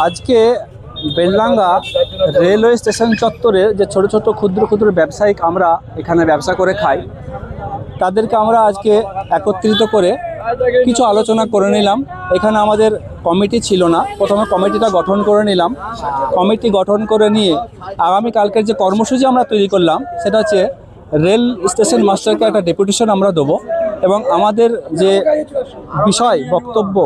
আজকে Beldanga railway station চত্বরে যে ছোট ছোট ক্ষুদ্র ক্ষুদ্র ব্যবসায়িক আমরা এখানে ব্যবসা করে খাই, তাদেরকে আমরা আজকে একত্রিত করে কিছু আলোচনা করে নিলাম। এখানে আমাদের কমিটি ছিল না, প্রথমে কমিটিটা গঠন করে নিলাম। কমিটি গঠন করে নিয়ে আগামীকালকের যে কর্মসূচি আমরা তৈরি করলাম সেটা হচ্ছে রেল স্টেশন মাস্টারকে একটা ডেপুটেশন আমরা দেবো এবং আমাদের যে বিষয় বক্তব্য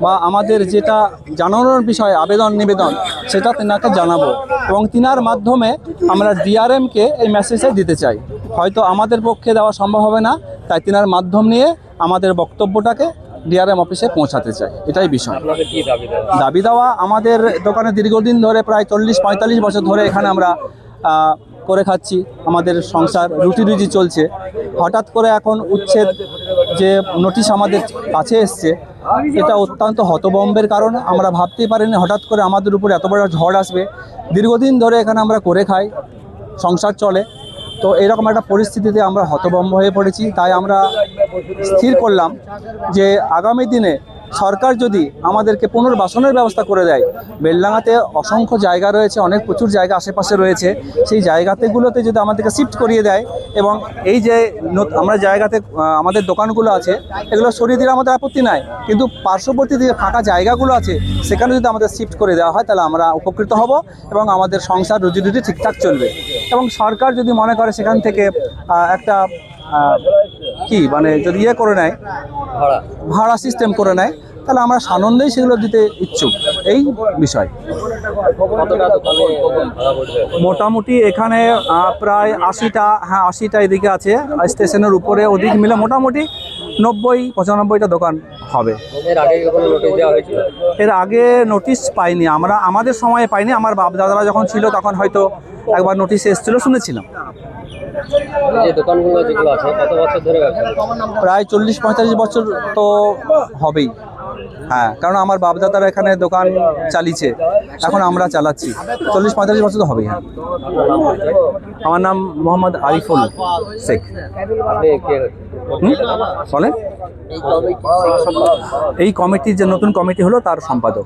বা আমাদের যেটা জানানোর বিষয় আবেদন নিবেদন সেটা তেনাকে জানাবো এবং তিনার মাধ্যমে আমরা ডিআরএমকে এই মেসেজটা দিতে চাই। হয়তো আমাদের পক্ষে দেওয়া সম্ভব হবে না, তাই তিনার মাধ্যম নিয়ে আমাদের বক্তব্যটাকে ডিআরএম অফিসে পৌঁছাতে চাই, এটাই বিষয়। দাবি দেওয়া আমাদের দোকানে দীর্ঘদিন ধরে প্রায় 40-45 বছর ধরে এখানে আমরা করে খাচ্ছি, আমাদের সংসার রুটি রুজি চলছে। হঠাৎ করে এখন উচ্ছেদ যে নোটিশ আমাদের কাছে এসছে, এটা অত্যন্ত হতভম্বের কারণ। আমরা ভাবতেই পারিনি হঠাৎ করে আমাদের উপর এত বড় ঝড় আসবে। দীর্ঘদিন ধরে এখানে আমরা করে খাই, সংসার চলে, তো এরকম একটা পরিস্থিতিতে আমরা হতভম্ব হয়ে পড়েছি। তাই আমরা স্থির করলাম যে আগামী দিনে সরকার যদি আমাদেরকে পুনর্বাসনের ব্যবস্থা করে দেয়, বেলডাঙ্গাতে অসংখ্য জায়গা রয়েছে, অনেক প্রচুর জায়গা আশেপাশে রয়েছে, সেই জায়গাতেগুলোতে যদি আমাদেরকে শিফট করিয়ে দেয় এবং এই যে আমরা জায়গাতে আমাদের দোকানগুলো আছে এগুলো সরিয়ে দিলে আমাদের আপত্তি নাই, কিন্তু পার্শ্ববর্তী যে ফাঁকা জায়গাগুলো আছে সেখানে যদি আমাদের শিফট করে দেওয়া হয় তাহলে আমরা উপকৃত হব এবং আমাদের সংসার রুজি রুটি ঠিকঠাক চলবে। এবং সরকার যদি মনে করে সেখান থেকে একটা যদি করে নেয়, ভাড়া সিস্টেম করে নেয়, তাহলে আমরা সানন্দেই সেগুলো দিতে ইচ্ছুক। এই বিষয় মোটামুটি এখানে প্রায় 80টা, 80টা এদিকে আছে, স্টেশনের উপরে ওদিক মিলে মোটামুটি 90-95টা দোকান হবে। এর আগে নোটিশ পাইনি আমরা, আমাদের সময়ে পাইনি, আমার বাপ দাদারা যখন ছিল তখন হয়তো একবার নোটিশ এসেছিল শুনেছিলাম। প্রায় 40-45 বছর তো হবেই, হ্যাঁ, কারণ আমার বাপদাদারা এখানে দোকান চালিয়েছে, এখন আমরা চালাচ্ছি, 40-45 বছর তো হবেই। হ্যাঁ, আমার নাম মোহাম্মদ আরিফুল শেখ। বলেন, এই কমিটির যে নতুন কমিটি হলো তার সম্পাদক।